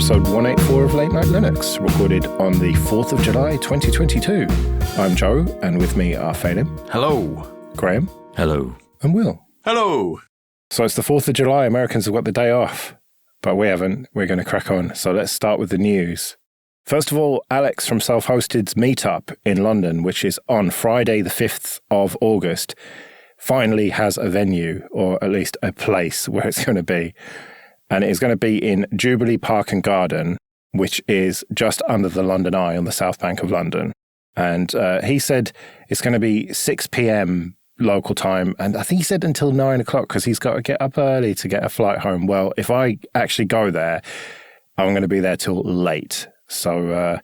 episode 184 of Late Night Linux, recorded on the 4th of July 2022. I'm Joe, and with me are Phelim. Hello. Graham. Hello. And Will. Hello. So it's the 4th of July, Americans have got the day off, but we haven't. We're going to crack on. So let's start with the news. First of all, Alex from Self-Hosted's meetup in London, which is on Friday the 5th of August, finally has a venue, or at least a place where it's going to be. And it is going to be in Jubilee Park and Garden, which is just under the London Eye on the South Bank of London. And he said it's going to be 6 p.m. local time. And I think he said until 9 o'clock because he's got to get up early to get a flight home. Well, if I actually go there, I'm going to be there till late. So, I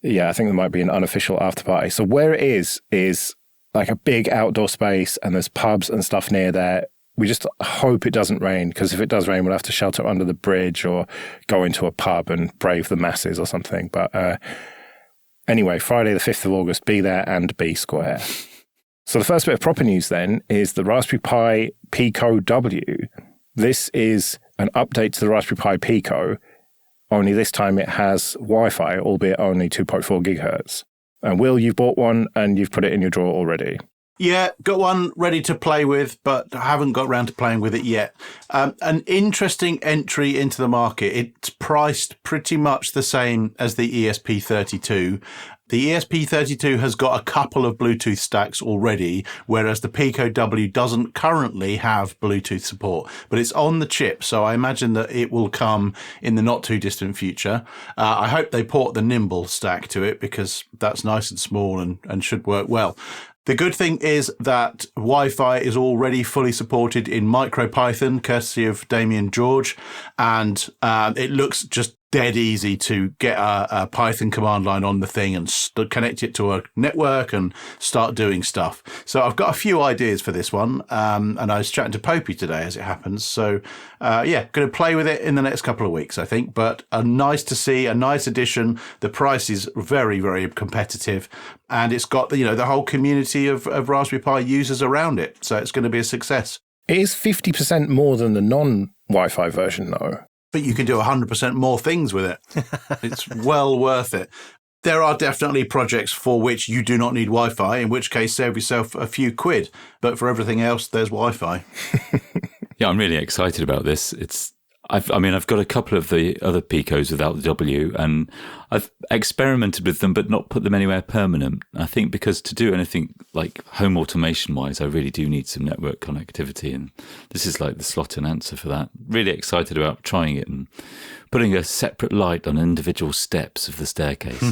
think there might be an unofficial after party. So where it is like a big outdoor space and there's pubs and stuff near there. We just hope it doesn't rain, because if it does rain, we'll have to shelter under the bridge or go into a pub and brave the masses or something. But anyway, Friday the 5th of August, be there and be square. So the first bit of proper news then is the Raspberry Pi Pico W. This is an update to the Raspberry Pi Pico, only this time it has Wi-Fi, albeit only 2.4 gigahertz. And Will, you've bought one and you've put it in your drawer already. Yeah, got one ready to play with, but haven't got around to playing with it yet. An interesting entry into the market. It's priced pretty much the same as the ESP32. The ESP32 has got a couple of Bluetooth stacks already, whereas the Pico W doesn't currently have Bluetooth support, but it's on the chip, so I imagine that it will come in the not too distant future. I hope they port the Nimble stack to it, because that's nice and small and should work well. The good thing is that Wi-Fi is already fully supported in MicroPython, courtesy of Damien George, and it looks just dead easy to get a Python command line on the thing and connect it to a network and start doing stuff. So I've got a few ideas for this one, and I was chatting to Popey today as it happens. So going to play with it in the next couple of weeks, I think. But nice to see, a nice addition. The price is very, very competitive, and it's got the whole community of Raspberry Pi users around it. So it's going to be a success. It is 50% more than the non-Wi-Fi version, though. But you can do 100% more things with it. It's well worth it. There are definitely projects for which you do not need Wi-Fi, in which case save yourself a few quid. But for everything else, there's Wi-Fi. Yeah, I'm really excited about this. I've got a couple of the other Picos without the W, and I've experimented with them, but not put them anywhere permanent. I think because to do anything like home automation wise, I really do need some network connectivity, and this is like the slot and answer for that. Really excited about trying it and putting a separate light on individual steps of the staircase.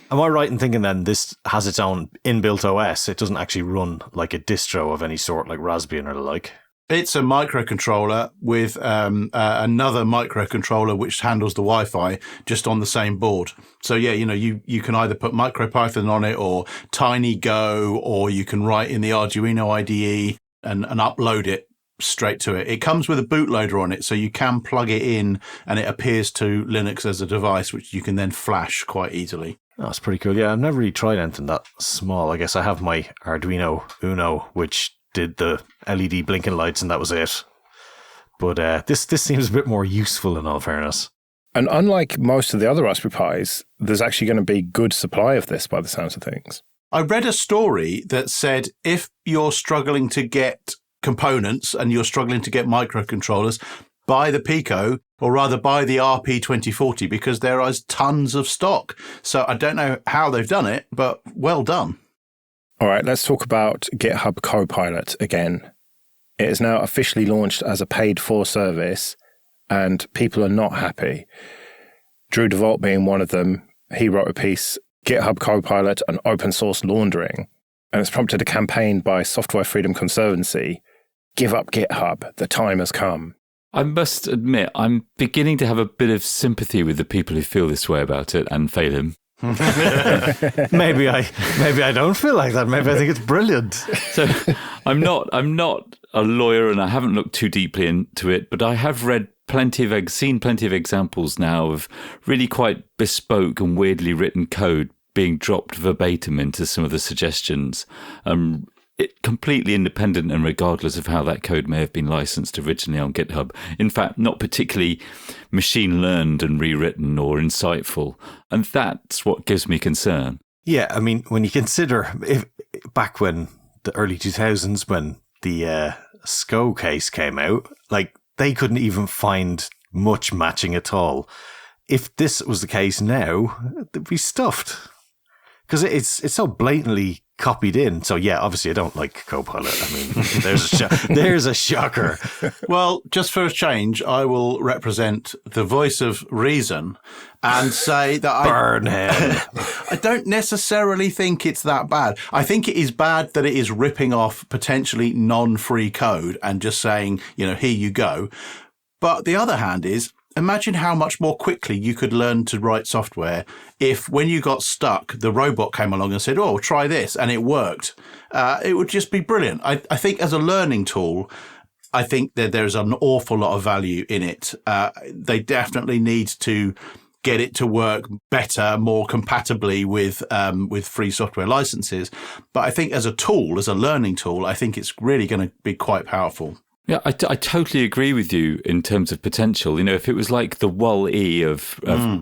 Am I right in thinking then this has its own inbuilt OS? It doesn't actually run like a distro of any sort, like Raspbian or the like? It's a microcontroller with another microcontroller which handles the Wi-Fi just on the same board. So yeah, you can either put MicroPython on it or TinyGo, or you can write in the Arduino IDE and upload it straight to it. It comes with a bootloader on it, so you can plug it in and it appears to Linux as a device, which you can then flash quite easily. Oh, that's pretty cool. Yeah, I've never really tried anything that small. I guess I have my Arduino Uno, which did the LED blinking lights, and that was it. But this seems a bit more useful in all fairness. And unlike most of the other Raspberry Pis, there's actually going to be good supply of this by the sounds of things. I read a story that said if you're struggling to get components and you're struggling to get microcontrollers, buy the Pico, or rather buy the RP2040, because there is tons of stock. So I don't know how they've done it, but well done. All right, let's talk about GitHub Copilot again. It is now officially launched as a paid-for service, and people are not happy. Drew DeVault being one of them, he wrote a piece, GitHub Copilot and Open Source Laundering, and it's prompted a campaign by Software Freedom Conservancy. Give up GitHub, the time has come. I must admit, I'm beginning to have a bit of sympathy with the people who feel this way about it and fail him. Maybe I don't feel like that. Maybe I think it's brilliant. So I'm not a lawyer, and I haven't looked too deeply into it, but I have seen plenty of examples now of really quite bespoke and weirdly written code being dropped verbatim into some of the suggestions. completely independent and regardless of how that code may have been licensed originally on GitHub. In fact, not particularly machine learned and rewritten or insightful. And that's what gives me concern. Yeah, I mean, when you consider back when the early 2000s, when the SCO case came out, like they couldn't even find much matching at all. If this was the case now, they'd be stuffed because it's so blatantly copied in. So yeah, obviously I don't like Copilot. I mean, there's a shocker. Well, just for a change, I will represent the voice of reason and say that Burn him. I don't necessarily think it's that bad. I think it is bad that it is ripping off potentially non-free code and just saying, here you go. But the other hand is, imagine how much more quickly you could learn to write software if when you got stuck, the robot came along and said, oh, try this, and it worked. It would just be brilliant. I think as a learning tool, I think that there's an awful lot of value in it. They definitely need to get it to work better, more compatibly with free software licenses. But I think as a tool, as a learning tool, I think it's really going to be quite powerful. Yeah, I totally agree with you in terms of potential. If it was like the WAL-E of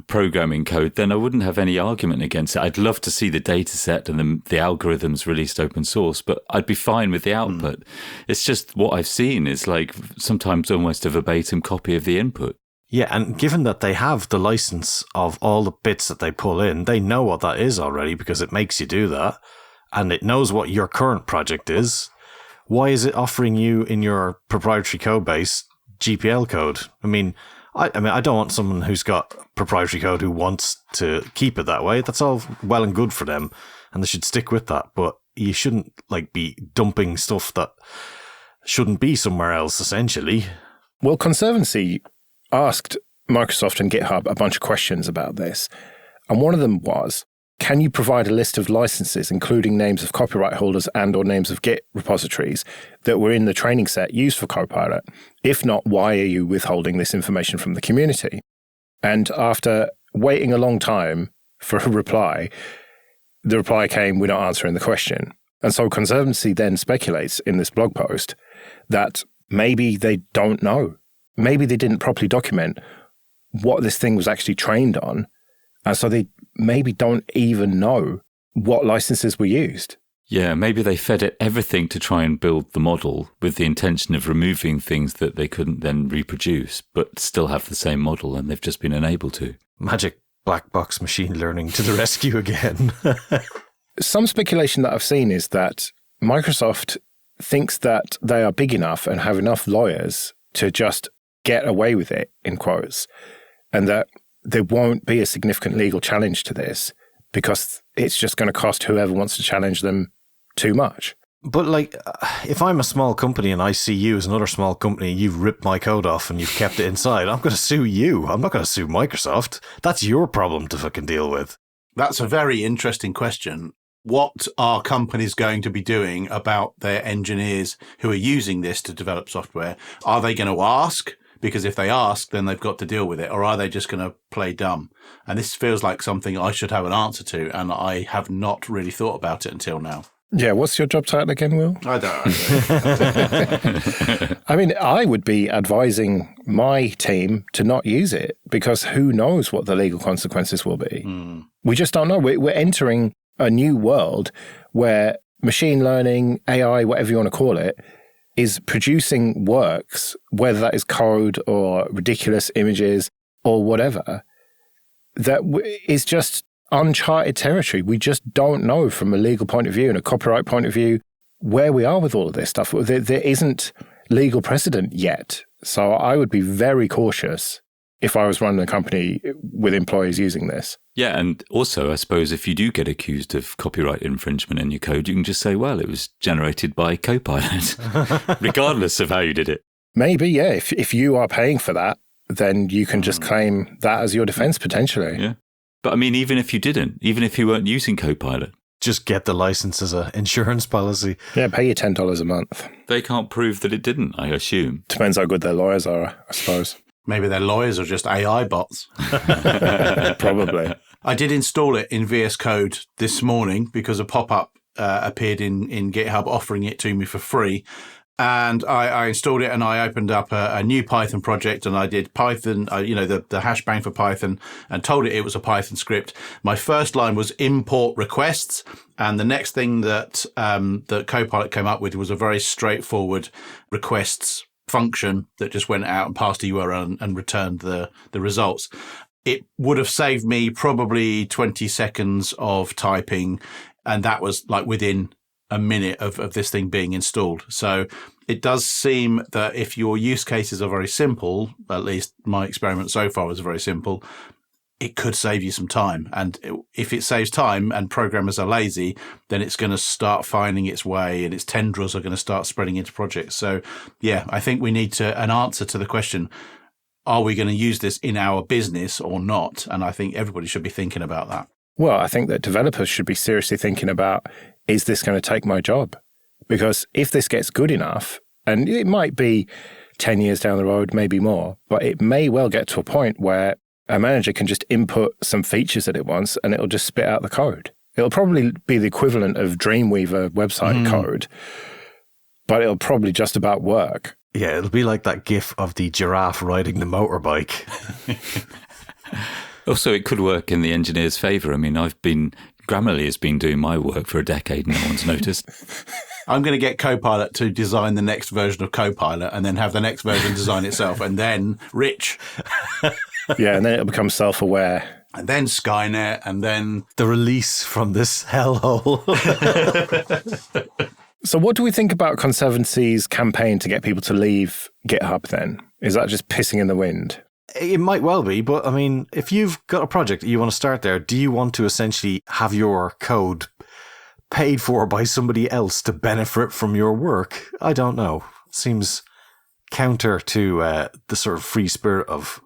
programming code, then I wouldn't have any argument against it. I'd love to see the data set and the algorithms released open source, but I'd be fine with the output. It's just what I've seen is like sometimes almost a verbatim copy of the input. Yeah, and given that they have the license of all the bits that they pull in, they know what that is already because it makes you do that, and it knows what your current project is. Why is it offering you in your proprietary code base GPL code? I mean, I don't want someone who's got proprietary code who wants to keep it that way. That's all well and good for them, and they should stick with that. But you shouldn't be dumping stuff that shouldn't be somewhere else, essentially. Well, Conservancy asked Microsoft and GitHub a bunch of questions about this, and one of them was, can you provide a list of licenses, including names of copyright holders and or names of Git repositories that were in the training set used for Copilot? If not, why are you withholding this information from the community? And after waiting a long time for a reply, the reply came, we're not answering the question. And so Conservancy then speculates in this blog post that maybe they don't know. Maybe they didn't properly document what this thing was actually trained on. And so they maybe don't even know what licenses were used. Yeah, maybe they fed it everything to try and build the model with the intention of removing things that they couldn't then reproduce, but still have the same model, and they've just been unable to. Magic black box machine learning to the rescue again. Some speculation that I've seen is that Microsoft thinks that they are big enough and have enough lawyers to just get away with it, in quotes, and that there won't be a significant legal challenge to this because it's just going to cost whoever wants to challenge them too much. But if I'm a small company and I see you as another small company, you've ripped my code off and you've kept it inside, I'm going to sue you. I'm not going to sue Microsoft. That's your problem to fucking deal with. That's a very interesting question. What are companies going to be doing about their engineers who are using this to develop software? Are they going to ask? Because if they ask, then they've got to deal with it. Or are they just going to play dumb? And this feels like something I should have an answer to, and I have not really thought about it until now. Yeah, what's your job title again, Will? I don't know. I mean, I would be advising my team to not use it because who knows what the legal consequences will be. We just don't know. We're entering a new world where machine learning, AI, whatever you want to call it, is producing works, whether that is code or ridiculous images or whatever, that is just uncharted territory. We just don't know from a legal point of view and a copyright point of view where we are with all of this stuff. There isn't legal precedent yet. So I would be very cautious if I was running a company with employees using this. Yeah, and also, I suppose, if you do get accused of copyright infringement in your code, you can just say, well, it was generated by Copilot, regardless of how you did it. Maybe, yeah. If you are paying for that, then you can just claim that as your defense, potentially. Yeah. But I mean, even if you didn't, even if you weren't using Copilot. Just get the license as an insurance policy. Yeah, pay you $10 a month. They can't prove that it didn't, I assume. Depends how good their lawyers are, I suppose. Maybe their lawyers are just AI bots. Probably. I did install it in VS Code this morning because a pop-up appeared in GitHub offering it to me for free. And I installed it and I opened up a new Python project and I did Python, the hash bang for Python, and told it was a Python script. My first line was import requests. And the next thing that Copilot came up with was a very straightforward requests function that just went out and passed a URL and returned the results. It would have saved me probably 20 seconds of typing. And that was like within a minute of this thing being installed. So it does seem that if your use cases are very simple, at least my experiment so far was very simple, it could save you some time. And if it saves time and programmers are lazy, then it's going to start finding its way and its tendrils are going to start spreading into projects. So yeah, I think we need an answer to the question, are we going to use this in our business or not? And I think everybody should be thinking about that. Well, I think that developers should be seriously thinking about, is this going to take my job? Because if this gets good enough, and it might be 10 years down the road, maybe more, but it may well get to a point where a manager can just input some features that it wants and it'll just spit out the code. It'll probably be the equivalent of Dreamweaver website code, but it'll probably just about work. Yeah, it'll be like that gif of the giraffe riding the motorbike. Also, it could work in the engineer's favour. I mean, Grammarly has been doing my work for a decade and no one's noticed. I'm going to get Copilot to design the next version of Copilot and then have the next version design itself and then Rich. Yeah, and then it'll become self-aware. And then Skynet and then... the release from this hellhole. So what do we think about Conservancy's campaign to get people to leave GitHub then? Is that just pissing in the wind? It might well be, but I mean, if you've got a project that you want to start there, do you want to essentially have your code paid for by somebody else to benefit from your work? I don't know. Seems counter to the sort of free spirit of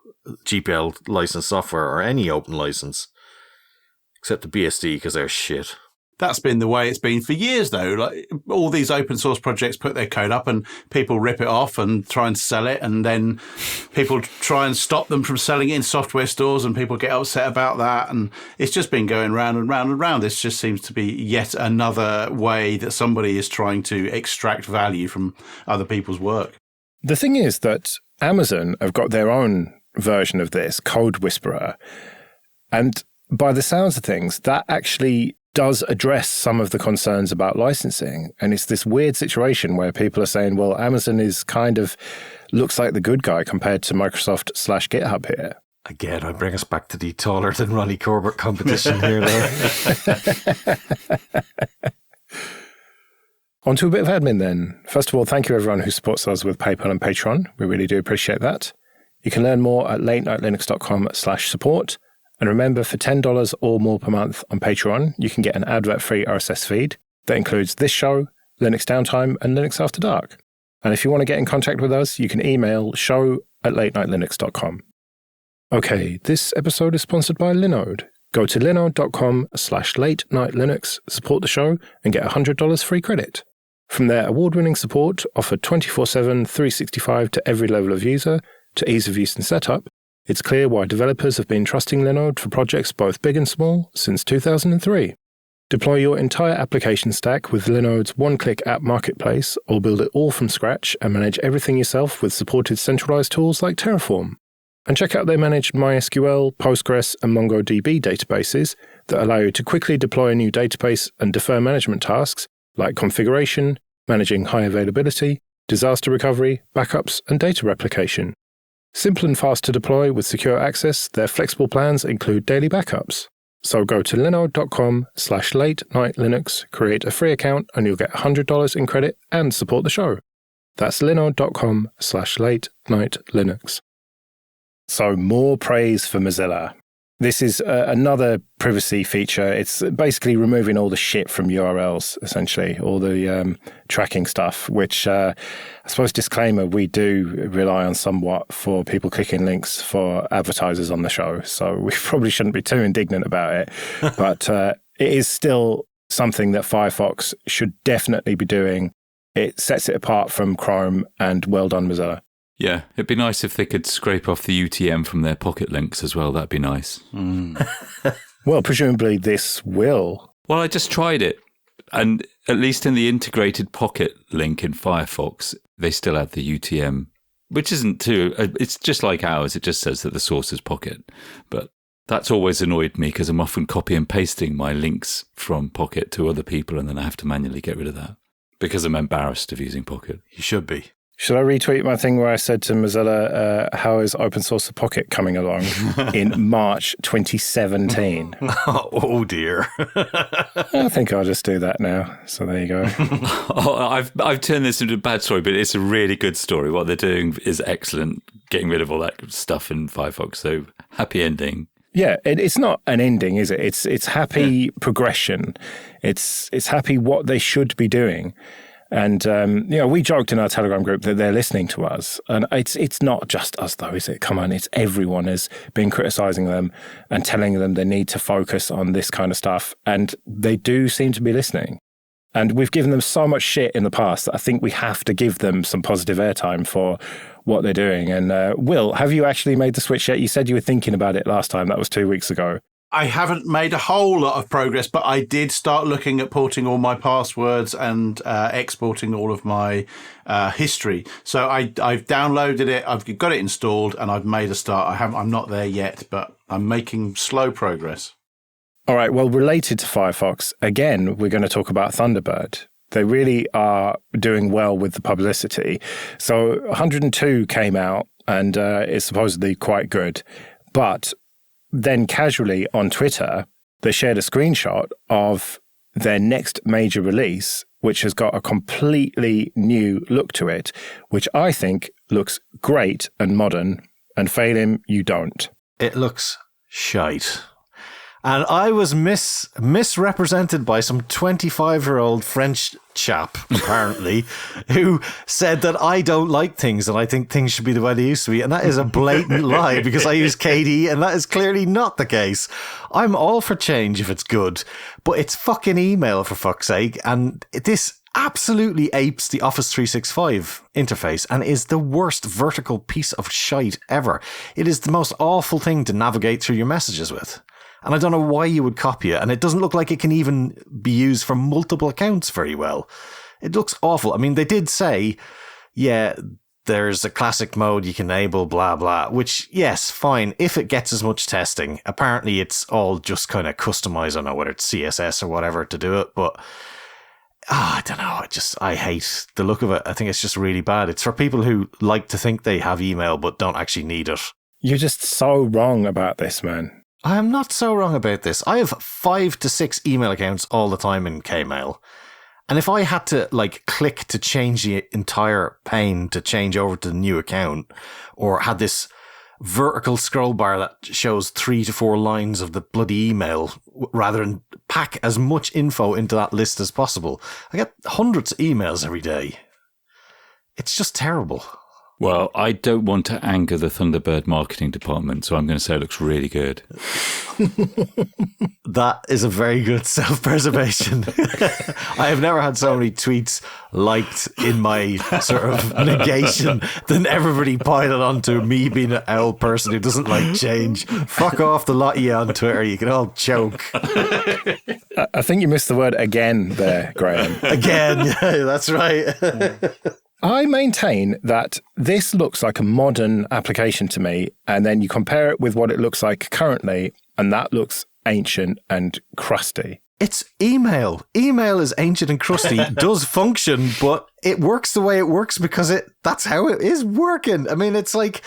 GPL licensed software or any open license, except the BSD because they're shit. That's been the way it's been for years, though. Like all these open source projects put their code up and people rip it off and try and sell it. And then people try and stop them from selling it in software stores and people get upset about that. And it's just been going round and round and round. This just seems to be yet another way that somebody is trying to extract value from other people's work. The thing is that Amazon have got their own version of this, Code Whisperer. And by the sounds of things, that actually does address some of the concerns about licensing. And it's this weird situation where people are saying, well, Amazon is kind of looks like the good guy compared to Microsoft/GitHub here. Again, I bring us back to the taller than Ronnie Corbett competition here, though. On to a bit of admin then. First of all, thank you everyone who supports us with PayPal and Patreon. We really do appreciate that. You can learn more at latenightlinux.com/support. And remember, for $10 or more per month on Patreon, you can get an advert-free RSS feed that includes this show, Linux Downtime, and Linux After Dark. And if you want to get in contact with us, you can email show@latenightlinux.com. Okay, this episode is sponsored by Linode. Go to linode.com/latenightlinux, support the show, and get $100 free credit. From their award-winning support, offered 24/7, 365 to every level of user, to ease of use and setup, it's clear why developers have been trusting Linode for projects both big and small since 2003. Deploy your entire application stack with Linode's one-click app marketplace, or build it all from scratch and manage everything yourself with supported centralized tools like Terraform. And check out their managed MySQL, Postgres, and MongoDB databases that allow you to quickly deploy a new database and defer management tasks like configuration, managing high availability, disaster recovery, backups, and data replication. Simple and fast to deploy with secure access, their flexible plans include daily backups. So go to linode.com/latenightlinux, create a free account, and you'll get $100 in credit and support the show. That's linode.com/latenightlinux. So more praise for Mozilla. This is another privacy feature. It's basically removing all the shit from URLs, essentially, all the tracking stuff, which I suppose, disclaimer, we do rely on somewhat for people clicking links for advertisers on the show. So we probably shouldn't be too indignant about it. But it is still something that Firefox should definitely be doing. It sets it apart from Chrome, and well done, Mozilla. Yeah, it'd be nice if they could scrape off the UTM from their pocket links as well. That'd be nice. Well, presumably this will. Well, I just tried it. And at least in the integrated Pocket link in Firefox, they still have the UTM, which isn't too... It's just like ours. It just says that the source is Pocket. But that's always annoyed me because I'm often copy and pasting my links from Pocket to other people, and then I have to manually get rid of that because I'm embarrassed of using Pocket. You should be. Should I retweet my thing where I said to Mozilla, how is open source Pocket coming along in March 2017? Oh dear. I think I'll just do that now. So there you go. I've turned this into a bad story, but it's a really good story. What they're doing is excellent, getting rid of all that stuff in Firefox. So happy ending. Yeah, it's not an ending, is it? It's happy progression. It's happy what they should be doing. And, we joked in our Telegram group that they're listening to us. And it's not just us, though, is it? Come on, it's everyone has been criticizing them and telling them they need to focus on this kind of stuff. And they do seem to be listening. And we've given them so much shit in the past that I think we have to give them some positive airtime for what they're doing. And Will, have you actually made the switch yet? You said you were thinking about it last time. That was 2 weeks ago. I haven't made a whole lot of progress, but I did start looking at porting all my passwords and exporting all of my history. So I've downloaded it, I've got it installed, and I've made a start. I'm not there yet, but I'm making slow progress. All right, well, related to Firefox, again, we're going to talk about Thunderbird. They really are doing well with the publicity. So 102 came out and is supposedly quite good, but then casually on Twitter, they shared a screenshot of their next major release, which has got a completely new look to it, which I think looks great and modern. And Phelim, you don't. It looks shite. And I was misrepresented by some 25-year-old French chap, apparently, who said that I don't like things and I think things should be the way they used to be. And that is a blatant lie because I use KDE and that is clearly not the case. I'm all for change if it's good, but it's fucking email for fuck's sake. And this absolutely apes the Office 365 interface and is the worst vertical piece of shite ever. It is the most awful thing to navigate through your messages with. And I don't know why you would copy it. And it doesn't look like it can even be used for multiple accounts very well. It looks awful. I mean, they did say, yeah, there's a classic mode you can enable, blah, blah, which, yes, fine, if it gets as much testing. Apparently, it's all just kind of customized. I don't know whether it's CSS or whatever to do it, but I don't know. I hate the look of it. I think it's just really bad. It's for people who like to think they have email but don't actually need it. You're just so wrong about this, man. I am not so wrong about this. I have 5 to 6 email accounts all the time in Kmail. And if I had to click to change the entire pane to change over to the new account, or had this vertical scroll bar that shows 3 to 4 lines of the bloody email rather than pack as much info into that list as possible, I get hundreds of emails every day. It's just terrible. Well, I don't want to anger the Thunderbird marketing department, so I'm going to say it looks really good. That is a very good self-preservation. I have never had so many tweets liked in my sort of negation than everybody piled onto me being an owl person who doesn't like change. Fuck off the lot of you on Twitter. You can all choke. I think you missed the word again there, Graham. Again. Yeah, that's right. I maintain that this looks like a modern application to me, and then you compare it with what it looks like currently, and that looks ancient and crusty. It's email. Email is ancient and crusty, does function, but it works the way it works because that's how it is working. I mean, it's like,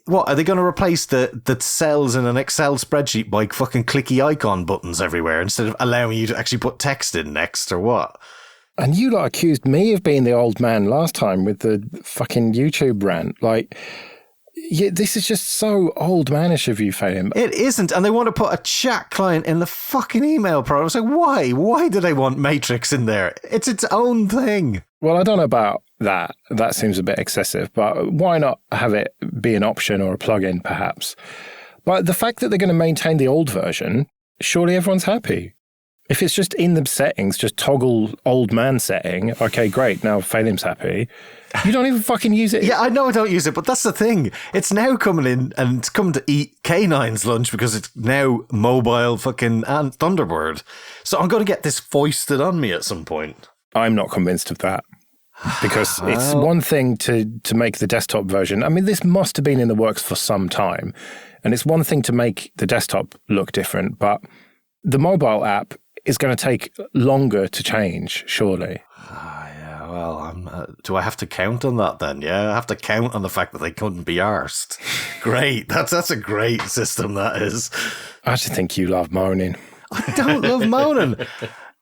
what, are they going to replace the cells in an Excel spreadsheet by fucking clicky icon buttons everywhere instead of allowing you to actually put text in next, or what? And you lot accused me of being the old man last time with the fucking YouTube rant. Yeah, this is just so old manish of you, Phelim. It isn't. And they want to put a chat client in the fucking email program. It's like, why? Why do they want Matrix in there? It's its own thing. Well, I don't know about that. That seems a bit excessive, but why not have it be an option or a plugin, perhaps? But the fact that they're going to maintain the old version, surely everyone's happy. If it's just in the settings, just toggle old man setting. Okay, great. Now Phelim's happy. You don't even fucking use it. Yeah, I know I don't use it, but that's the thing. It's now coming in and it's coming to eat K9's lunch because it's now mobile fucking and Thunderbird. So I'm going to get this foisted on me at some point. I'm not convinced of that. Because it's one thing to make the desktop version. I mean, this must have been in the works for some time. And it's one thing to make the desktop look different, but the mobile app is going to take longer to change, surely. Yeah, well, do I have to count on that then? Yeah, I have to count on the fact that they couldn't be arsed. Great. That's a great system, that is. I just think you love moaning. I don't love moaning.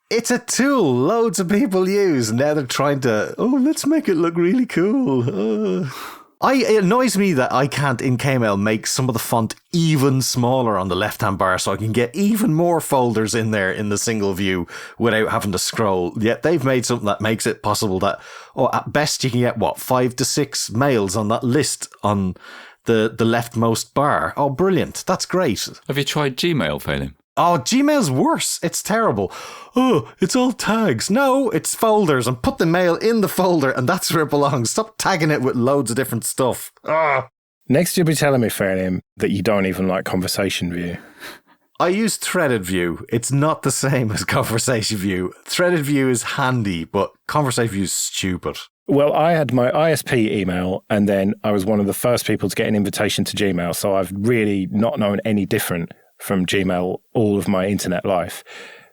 It's a tool loads of people use. Now they're trying to, let's make it look really cool. It annoys me that I can't, in KML, make some of the font even smaller on the left-hand bar so I can get even more folders in there in the single view without having to scroll. Yet they've made something that makes it possible that, at best you can get, 5 to 6 mails on that list on the leftmost bar. Oh, brilliant. That's great. Have you tried Gmail, Phelim? Oh, Gmail's worse. It's terrible. Oh, it's all tags. No, it's folders, and put the mail in the folder, and that's where it belongs. Stop tagging it with loads of different stuff. Ah. Next, you'll be telling me, Phelim, that you don't even like Conversation View. I use Threaded View. It's not the same as Conversation View. Threaded View is handy, but Conversation View is stupid. Well, I had my ISP email, and then I was one of the first people to get an invitation to Gmail, so I've really not known any different from Gmail all of my internet life.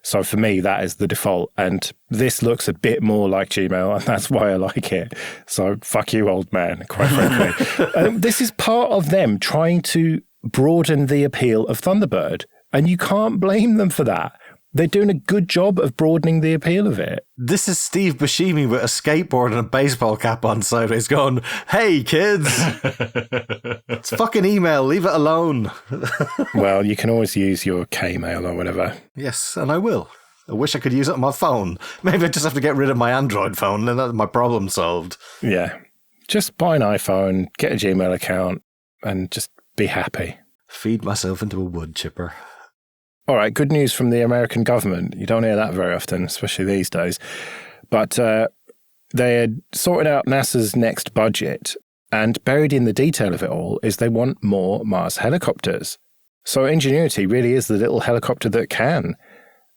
So for me, that is the default. And this looks a bit more like Gmail, and that's why I like it. So fuck you, old man, quite frankly. This is part of them trying to broaden the appeal of Thunderbird. And you can't blame them for that. They're doing a good job of broadening the appeal of it. This is Steve Buscemi with a skateboard and a baseball cap on sideways going, hey, kids, it's fucking email, leave it alone. Well, you can always use your Kmail or whatever. Yes, and I will. I wish I could use it on my phone. Maybe I just have to get rid of my Android phone and that's my problem solved. Yeah. Just buy an iPhone, get a Gmail account, and just be happy. Feed myself into a wood chipper. All right, good news from the American government. You don't hear that very often, especially these days. But they had sorted out NASA's next budget, and buried in the detail of it all is they want more Mars helicopters. So Ingenuity really is the little helicopter that can.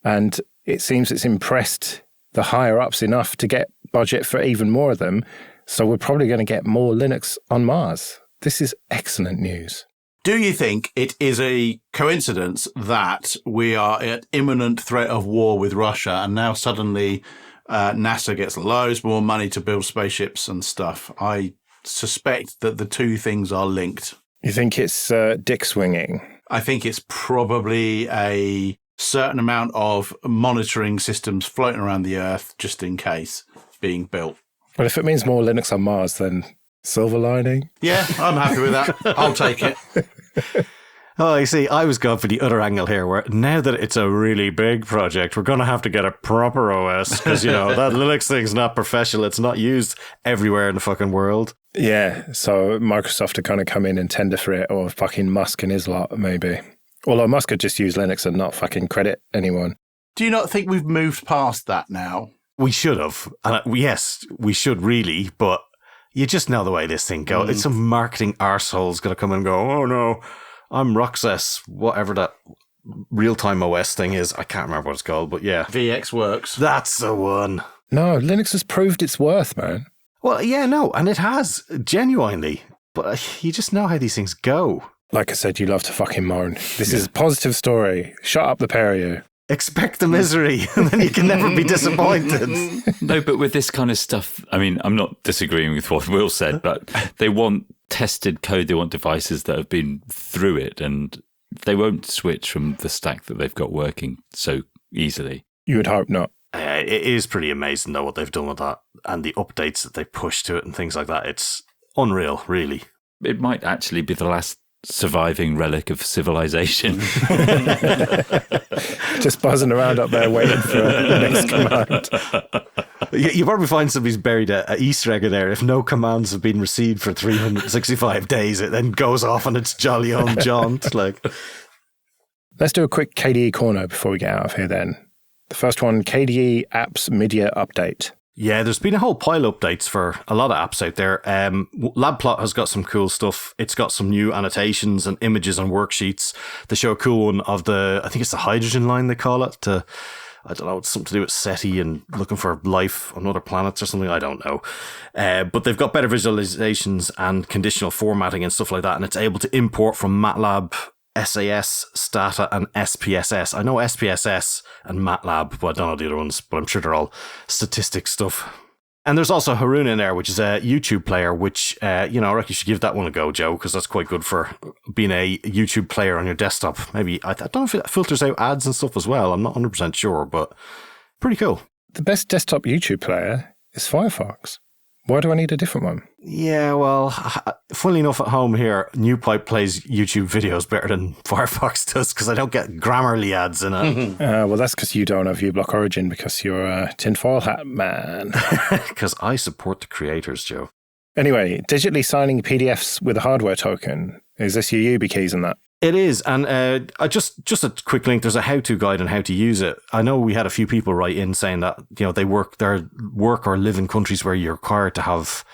And it seems it's impressed the higher-ups enough to get budget for even more of them. So we're probably going to get more Linux on Mars. This is excellent news. Do you think it is a coincidence that we are at imminent threat of war with Russia and now suddenly NASA gets loads more money to build spaceships and stuff? I suspect that the two things are linked. You think it's dick swinging? I think it's probably a certain amount of monitoring systems floating around the Earth just in case being built. Well, if it means more Linux on Mars, then silver lining. Yeah, I'm happy with that. I'll take it. Oh, you see, I was going for the other angle here, where now that it's a really big project, we're going to have to get a proper OS, because, that Linux thing's not professional. It's not used everywhere in the fucking world. Yeah, so Microsoft are going to come in and tender for it, or fucking Musk and his lot, maybe. Although Musk could just use Linux and not fucking credit anyone. Do you not think we've moved past that now? We should have. And yes, we should really, but you just know the way this thing goes. It's some marketing arsehole's going to come and go, oh no, I'm Roxas, whatever that real-time OS thing is. I can't remember what it's called, but yeah. VxWorks. That's the one. No, Linux has proved its worth, man. Well, yeah, no, and it has, genuinely. But you just know how these things go. Like I said, you love to fucking moan. This is a positive story. Shut up, the pair of you. Expect the misery, and then you can never be disappointed. No, but with this kind of stuff, I mean, I'm not disagreeing with what Will said, but they want tested code, they want devices that have been through it, and they won't switch from the stack that they've got working so easily. You would hope not. It is pretty amazing, though, what they've done with that, and the updates that they push to it and things like that. It's unreal, really. It might actually be the last surviving relic of civilization. Just buzzing around up there waiting for the next command. You probably find somebody's buried a Easter egg in there. If no commands have been received for 365 days, it then goes off on its jolly own jaunt. Let's do a quick KDE corner before we get out of here then. The first one, KDE Apps Media Update. Yeah, there's been a whole pile of updates for a lot of apps out there. LabPlot has got some cool stuff. It's got some new annotations and images and worksheets. They show a cool one of I think it's the hydrogen line they call it. I don't know, it's something to do with SETI and looking for life on other planets or something. I don't know. But they've got better visualizations and conditional formatting and stuff like that. And it's able to import from MATLAB, SAS, Stata, and SPSS. I know SPSS and MATLAB, but I don't know the other ones, but I'm sure they're all statistics stuff. And there's also Haroon in there, which is a YouTube player, which, I reckon you should give that one a go, Joe, because that's quite good for being a YouTube player on your desktop. Maybe, I don't know if it filters out ads and stuff as well. I'm not 100% sure, but pretty cool. The best desktop YouTube player is Firefox. Why do I need a different one? Yeah, well, funnily enough, at home here, NewPipe plays YouTube videos better than Firefox does because I don't get Grammarly ads in it. Well, that's because you don't have uBlock Origin because you're a tinfoil hat man. Because I support the creators, Joe. Anyway, digitally signing PDFs with a hardware token. Is this your YubiKeys keys and that? It is, and just a quick link. There's a how-to guide on how to use it. I know we had a few people write in saying that they work or live in countries where you're required to have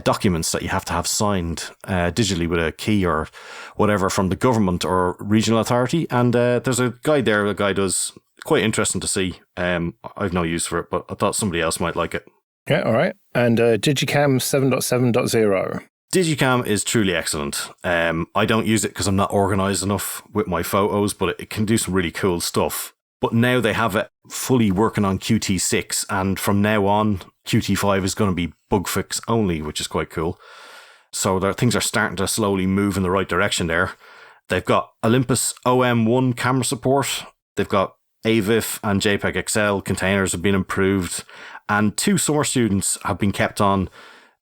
documents that you have to have signed digitally with a key or whatever from the government or regional authority. And there's a guide there. The guy does quite interesting to see. I've no use for it, but I thought somebody else might like it. Yeah, all right. And Digicam 7.7.0. Digicam is truly excellent. I don't use it because I'm not organized enough with my photos, but it can do some really cool stuff. But now they have it fully working on Qt6, and from now on, Qt5 is going to be bug fix only, which is quite cool. So things are starting to slowly move in the right direction there. They've got Olympus OM1 camera support. They've got AVIF and JPEG XL containers have been improved, and 2 summer students have been kept on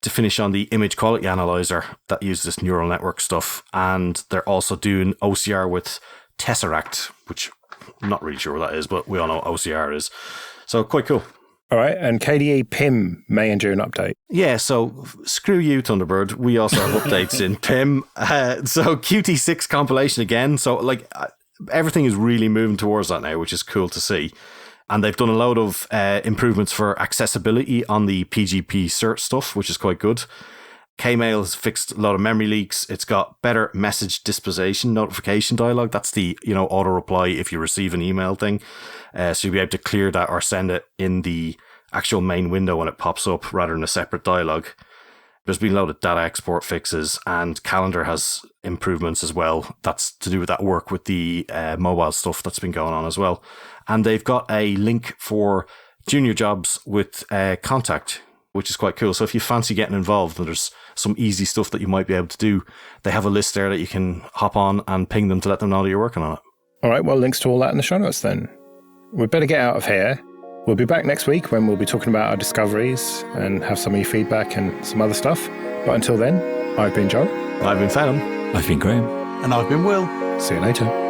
to finish on the image quality analyzer that uses this neural network stuff. And they're also doing OCR with Tesseract, which I'm not really sure what that is, but we all know what OCR is. So quite cool. All right. And KDE PIM May and June update. Yeah. So screw you, Thunderbird. We also have updates in PIM. So Qt6 compilation again. So everything is really moving towards that now, which is cool to see. And they've done a load of improvements for accessibility on the PGP cert stuff, which is quite good. Kmail has fixed a lot of memory leaks. It's got better message disposition notification dialog. That's the auto reply if you receive an email thing. So you'll be able to clear that or send it in the actual main window when it pops up rather than a separate dialog. There's been a load of data export fixes, and Calendar has improvements as well. That's to do with that work with the mobile stuff that's been going on as well. And they've got a link for junior jobs with Contact, which is quite cool. So if you fancy getting involved and there's some easy stuff that you might be able to do, they have a list there that you can hop on and ping them to let them know that you're working on it. All right, well, links to all that in the show notes then. We'd better get out of here. We'll be back next week when we'll be talking about our discoveries and have some of your feedback and some other stuff. But until then, I've been Joe. I've been Phenom. I've been Graham. And I've been Will. See you later.